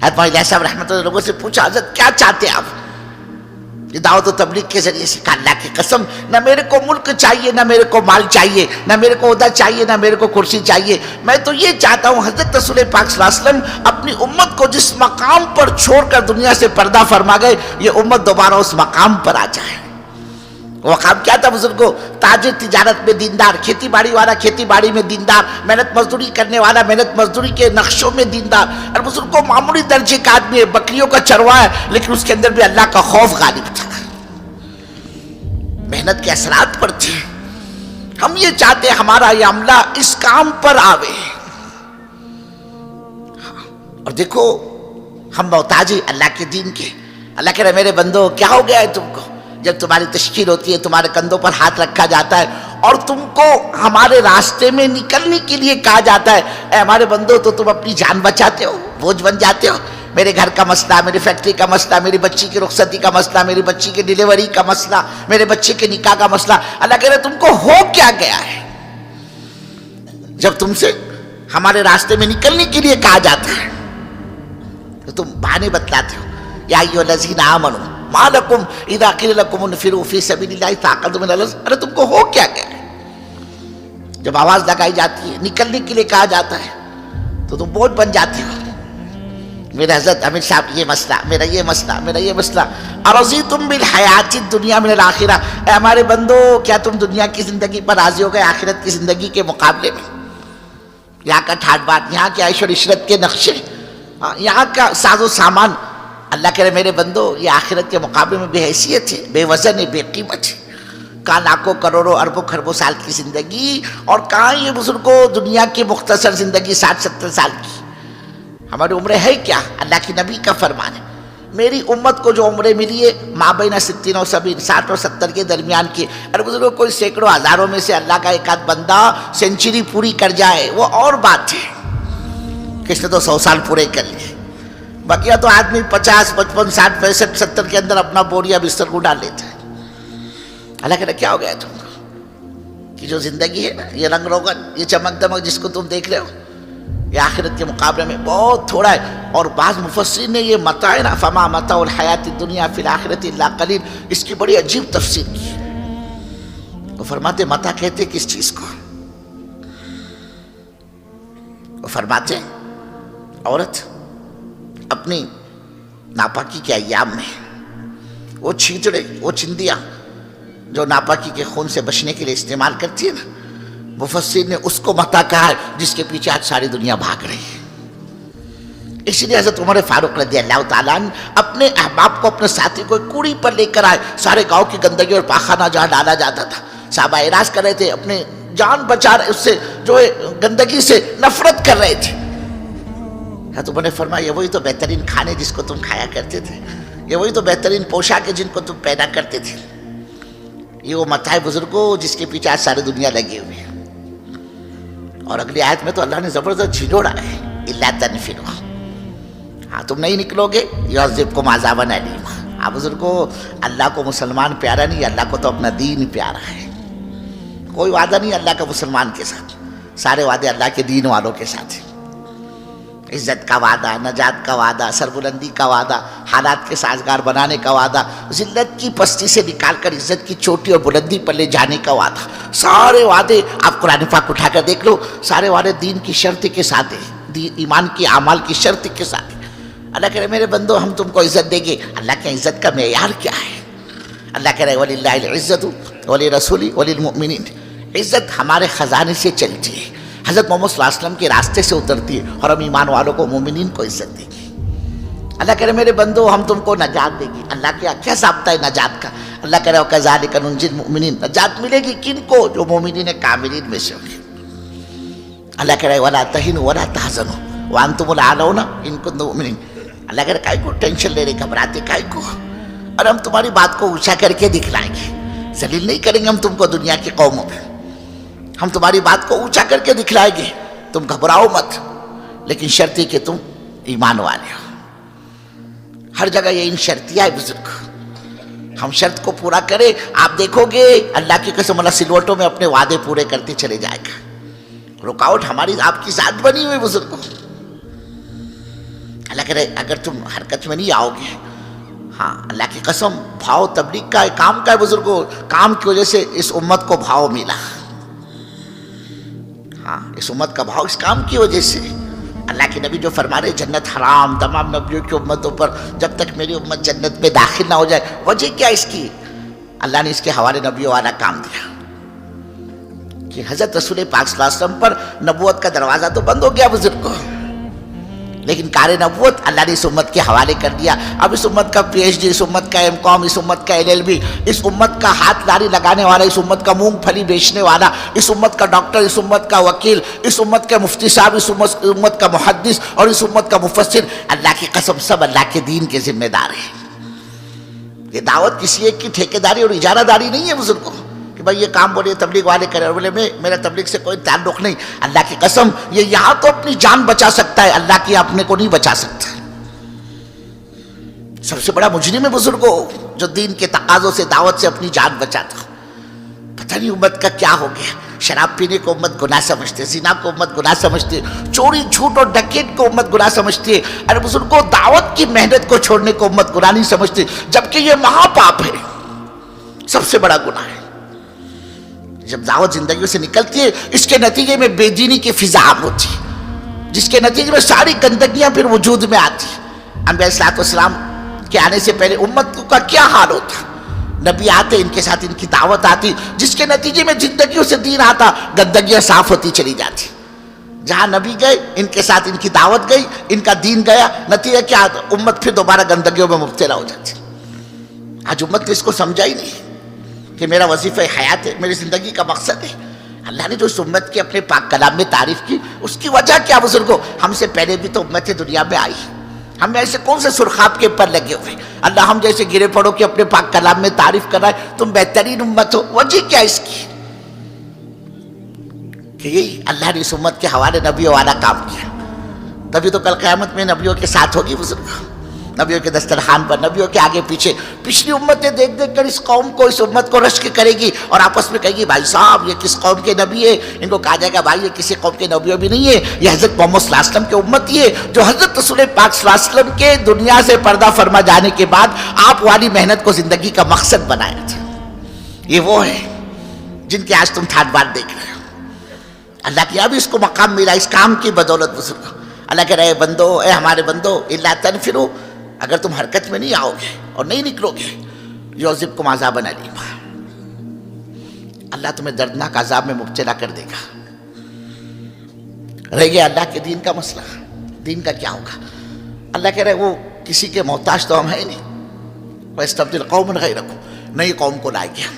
حضرت مولانا صاحب رحمۃ اللہ لوگوں سے پوچھا حضرت کیا چاہتے ہیں آپ؟ یہ دعوت و تبلیغ کے ذریعے سے کہا اللہ کی قسم نہ میرے کو ملک چاہیے نہ میرے کو مال چاہیے نہ میرے کو عہدہ چاہیے نہ میرے کو کرسی چاہیے، میں تو یہ چاہتا ہوں حضرت رسول پاک صلی اللہ علیہ وسلم اپنی امت کو جس مقام پر چھوڑ کر دنیا سے پردہ فرما گئے یہ امت دوبارہ اس مقام پر آ جائے۔ وہ مقام کیا تھا بزرگوں؟ تاجر تجارت میں دیندار، کھیتی باڑی والا کھیتی باڑی میں دیندار، محنت مزدوری کرنے والا محنت مزدوری کے نقشوں میں دیندار، اور بزرگوں معمولی درجے کا آدمی ہے، بکریوں کا چرواہا ہے، لیکن اس کے اندر بھی اللہ کا خوف غالب تھا، محنت کے اثرات پر تھے۔ ہم یہ چاہتے ہیں ہمارا یہ عملہ اس کام پر آوے، اور دیکھو ہم محتاج ہیں اللہ کے دین کے۔ اللہ کہہ رہے میرے بندو کیا ہو گیا ہے تم کو؟ جب تمہاری تشکیل ہوتی ہے تمہارے کندھوں پر ہاتھ رکھا جاتا ہے اور تم کو ہمارے راستے میں نکلنے کے لیے کہا جاتا ہے اے ہمارے بندو تو تم اپنی جان بچاتے ہو، بوجھ بن جاتے ہو۔ میرے گھر کا مسئلہ، میری فیکٹری کا مسئلہ، میری بچی کی رخصتی کا مسئلہ، میری بچی کی ڈیلیوری کا مسئلہ، میرے بچے کے نکاح کا مسئلہ، اللہ کہہ رہے تم کو ہو کیا گیا ہے؟ جب تم سے ہمارے راستے میں نکلنے کے لیے کہا جاتا ہے تو تم بہانے بتلاتے ہو۔ یا ایھا الذین آمنوا ما لکم اذا قیل لکم انفروا فی سبیل اللہ ثاقلتم الی الارض، ارے تم کو ہو کیا گیا ہے؟ جب آواز لگائی جاتی ہے نکلنے کے لیے کہا جاتا ہے تو تم بوجھ بن جاتے ہو۔ میرے حضرت امیر صاحب یہ مسئلہ، میرا یہ مسئلہ، میرا یہ مسئلہ، ارضیتم بالحیات الدنیا من الآخرہ، اے ہمارے بندو کیا تم دنیا کی زندگی پر راضی ہو گئے آخرت کی زندگی کے مقابلے میں؟ یہاں کا ٹھاٹ بات، یہاں کے عیش و عشرت کے نقشے، یہاں کا ساز و سامان، اللہ کہہ رہے میرے بندو یہ آخرت کے مقابلے میں بے حیثیت ہے، بے وزن ہے، بے قیمت ہے۔ کہاں لاکھوں کروڑوں اربوں خربوں سال کی زندگی اور کہاں یہ بزرگوں دنیا کی مختصر زندگی 60-70 سال کی۔ ہماری عمریں ہے کیا؟ اللہ کی نبی کا فرمان ہے میری امت کو جو عمریں ملی ہے مابین 60 و 70، 60 اور 70 کے درمیان کی، اور بزرگوں کوئی سینکڑوں ہزاروں میں سے اللہ کا ایک آدھ بندہ سینچری پوری کر جائے وہ اور بات ہے، کس نے تو 100 سال پورے کر لیے، بقیہ تو آدمی 50، 55، 60، 65، 70 کے اندر اپنا بوریا بستر کو ڈال لیتا ہے۔ اللہ کہتا کیا ہو گیا تم کو کہ جو زندگی ہے نا یہ رنگ روغن یہ چمک دمک جس کو تم دیکھ رہے ہو یہ آخرت کے مقابلے میں بہت تھوڑا ہے۔ اور بعض مفسرین نے یہ متاع نا فما متاع الحیات الدنیا فی الآخرۃ الا قلیل، اس کی بڑی عجیب تفسیر کی ہے۔ وہ فرماتے متاع کہتے کس چیز کو؟ وہ فرماتے عورت اپنی ناپاکی کے ایام میں وہ چھیچڑے وہ چندیاں جو ناپاکی کے خون سے بچنے کے لیے استعمال کرتی ہے نا، مفسر نے اس کو متاع کہا ہے جس کے پیچھے آج ساری دنیا بھاگ رہی ہے۔ اسی لیے حضرت عمر فاروق رضی اللہ تعالیٰ عنہ اپنے احباب کو اپنے ساتھی کو ایک کوڑی پر لے کر آئے، سارے گاؤں کی گندگی اور پاخانہ جہاں ڈالا جاتا تھا صحابہ اعراض کر رہے تھے، اپنے جان بچا رہے، اس سے جو ہے گندگی سے نفرت کر رہے تھے۔ حضرت عمر نے فرمایا یہ وہی تو بہترین کھانے جس کو تم کھایا کرتے تھے، یہ وہی تو بہترین پوشاک جن کو تم پیدا کرتے تھے، یہ وہ متاع بزرگوں جس کے پیچھے آج ساری دنیا لگی ہوئی ہے۔ اور اگلی آیت میں تو اللہ نے زبردست جھنجھوڑا ہے الا تنفروا، ہاں تم نہیں نکلو گے یعذبکم عذابا الیما۔ ہاں بزرگوں اللہ کو مسلمان پیارا نہیں، اللہ کو تو اپنا دین پیارا ہے۔ کوئی وعدہ نہیں اللہ کا مسلمان کے ساتھ، سارے وعدے اللہ کے دین والوں کے ساتھ ہیں۔ عزت کا وعدہ، نجات کا وعدہ، سربلندی کا وعدہ، حالات کے سازگار بنانے کا وعدہ، ذلت کی پستی سے نکال کر عزت کی چوٹی اور بلندی پر لے جانے کا وعدہ، سارے وعدے آپ قرآن پاک اٹھا کر دیکھ لو، سارے وعدے دین کی شرط کے ساتھ ہیں، ایمان کی اعمال کی شرط کے ساتھ ہیں۔ اللہ کہہ رہے میرے بندو ہم تم کو عزت دیں گے، اللہ کی عزت کا معیار کیا ہے؟ اللہ کہہ رہے وَلِلَّهِ الْعِزَّةُ وَلِرَسُولِهِ وَلِلْمُؤْمِنِينَ، عزت ہمارے خزانے سے چلتی ہے، حضرت محمد صلی اللہ علیہ وسلم کے راستے سے اترتی ہے، اور ہم ایمان والوں کو مومنین کو عزت دیں گے۔ اللہ کہہ رہے میرے بندو ہم تم کو نجات دیں گے۔ اللہ کیا ضابطہ ہے نجات کا؟ اللہ کہہ رہے وَكَذَلِكَ نُنْجِي الْمُؤْمِنِينَ، نجات ملے گی کن کو؟ جو مومنین کاملین میں سے ہوں گے۔ اللہ کہہ رہے وَلَا تَهِنُوا وَلَا تَحْزَنُوا وَأَنْتُمُ الْأَعْلَوْنَ إِن كُنتُم مُؤْمِنِينَ۔ اللہ کہہ رہے کائے کو ٹینشن لے رہے گھبراتے کائے کو، اور ہم تمہاری بات کو اونچا کر کے دکھلائیں گے، ذلیل نہیں کریں گے ہم تم کو دنیا کی قوموں میں، ہم تمہاری بات کو اونچا کر کے دکھلائیں گے، تم گھبراؤ مت، لیکن شرط یہ کہ تم ایمان والے ہو۔ ہر جگہ یہ ان شرطیاں ہے بزرگ، ہم شرط کو پورا کریں، آپ دیکھو گے اللہ کی قسم اللہ سلوٹوں میں اپنے وعدے پورے کرتے چلے جائے گا۔ رکاوٹ ہماری آپ کی ذات بنی ہوئی بزرگوں، اللہ کہہ رہے اگر تم حرکت میں نہیں آؤ گے، ہاں اللہ کی قسم بھاؤ تبلیغ کا کام کا ہے بزرگوں، کام کی وجہ سے اس امت کو بھاؤ ملا، ہاں اس امت کا بھاؤ اس کام کی وجہ سے۔ اللہ کے نبی جو فرما رہے جنت حرام تمام نبیوں کی امتوں پر جب تک میری امت جنت میں داخل نہ ہو جائے، وجہ کیا اس کی؟ اللہ نے اس کے حوالے نبیوں والا کام دیا کہ حضرت رسول پاک صلی اللہ علیہ وسلم پر نبوت کا دروازہ تو بند ہو گیا بزرگوں، لیکن کار نبوت اللہ نے اس امت کے حوالے کر دیا۔ اب اس امت کا پی ایچ ڈی، اس امت کا ایم کام، اس امت کا LLB، اس امت کا ہاتھ لاری لگانے والا، اس امت کا مونگ پھلی بیچنے والا، اس امت کا ڈاکٹر، اس امت کا وکیل، اس امت کے مفتی صاحب، اس امت کا محدث اور اس امت کا مفسر، اللہ کی قسم سب اللہ کے دین کے ذمہ دار ہیں۔ یہ دعوت کسی ایک کی ٹھیکیداری اور اجارہ داری نہیں ہے بزرگوں کہ بھائی یہ کام بولے تبلیغ والے کرے اور بولے میرا تبلیغ سے کوئی تعلق نہیں۔ اللہ کی قسم یہ یہاں تو اپنی جان بچا سکتا ہے، اللہ کی اپنے کو نہیں بچا سکتا۔ سب سے بڑا مجرم ہے بزرگوں جو دین کے تقاضوں سے دعوت سے اپنی جان بچاتا۔ پتہ نہیں امت کا کیا ہو گیا، شراب پینے کو امت گناہ سمجھتے، زنا کو امت گناہ سمجھتے، چوری جھوٹ اور ڈکیت کو امت گناہ سمجھتی ہے۔ ارے بزرگوں دعوت کی محنت کو چھوڑنے کو امت گناہ نہیں سمجھتی، جبکہ یہ مہا پاپ ہے، سب سے بڑا گناہ ہے۔ جب دعوت زندگیوں سے نکلتی ہے اس کے نتیجے میں بے دینی کی فضا عام ہوتی ہے، جس کے نتیجے میں ساری گندگیاں پھر وجود میں آتی ہیں۔ انبیاء صلی اللہ علیہ وسلم کے آنے سے پہلے امت کا کیا حال ہوتا؟ نبی آتے، ان کے ساتھ ان کی دعوت آتی، جس کے نتیجے میں زندگیوں سے دین آتا، گندگیاں صاف ہوتی چلی جاتی۔ جہاں نبی گئے ان کے ساتھ ان کی دعوت گئی، ان کا دین گیا، نتیجہ کیا آتا؟ امت پھر دوبارہ گندگیوں میں مبتلا ہو جاتی۔ آج امت نے اس کو سمجھا ہی نہیں کہ میرا وظیفہ حیات ہے، میری زندگی کا مقصد ہے۔ اللہ نے جو اس امت کی اپنے پاک کلام میں تعریف کی، اس کی وجہ کیا بزرگوں؟ ہم سے پہلے بھی تو امت دنیا میں آئی، ہم ایسے کون سے سرخاب کے پر لگے ہوئے؟ اللہ ہم جیسے گرے پڑو کہ اپنے پاک کلام میں تعریف کر رہا ہے تم بہترین امت ہو۔ وجہ کیا اس کی؟ کہ یہی اللہ نے اس امت کے حوالے نبیوں والا کام کیا، تبھی تو کل قیامت میں نبیوں کے ساتھ ہوگی بزرگوں، نبیوں کے دسترخوان پر، نبیوں کے آگے پیچھے۔ پچھلی امتیں دیکھ دیکھ کر اس قوم کو، اس امت کو رشک کرے گی اور آپس میں کہے گی بھائی صاحب یہ کس قوم کے نبی ہے؟ ان کو کہا جائے گا بھائی یہ کسی قوم کے نبیوں بھی نہیں ہے، یہ حضرت محمد صلی اللہ علیہ وسلم کے امت ہی ہے، جو حضرت رسول پاک صلی اللہ علیہ وسلم کے دنیا سے پردہ فرما جانے کے بعد آپ والی محنت کو زندگی کا مقصد بنایا تھا۔ یہ وہ ہے جن کے آج تم ٹھاٹ بات دیکھ رہے ہو۔ اللہ کی اب اس کو مقام ملا اس کام کی بدولت بزرگ۔ اللہ کہہ رہے بندو، اے ہمارے بندو، الا تنفروا، اگر تم حرکت میں نہیں آؤ گے اور نہیں نکلو گے، یعذبکم عذابا الیما، اللہ تمہیں دردناک عذاب میں مبتلا کر دے گا۔ رہ گیا اللہ کے دین کا مسئلہ، دین کا کیا ہوگا؟ اللہ کہہ رہے وہ کسی کے محتاج تو ہم ہیں نہیں، وَيَسْتَبْدِلْ قَوْمًا غَيْرَكُمْ، نئی قوم کو لائے گیا۔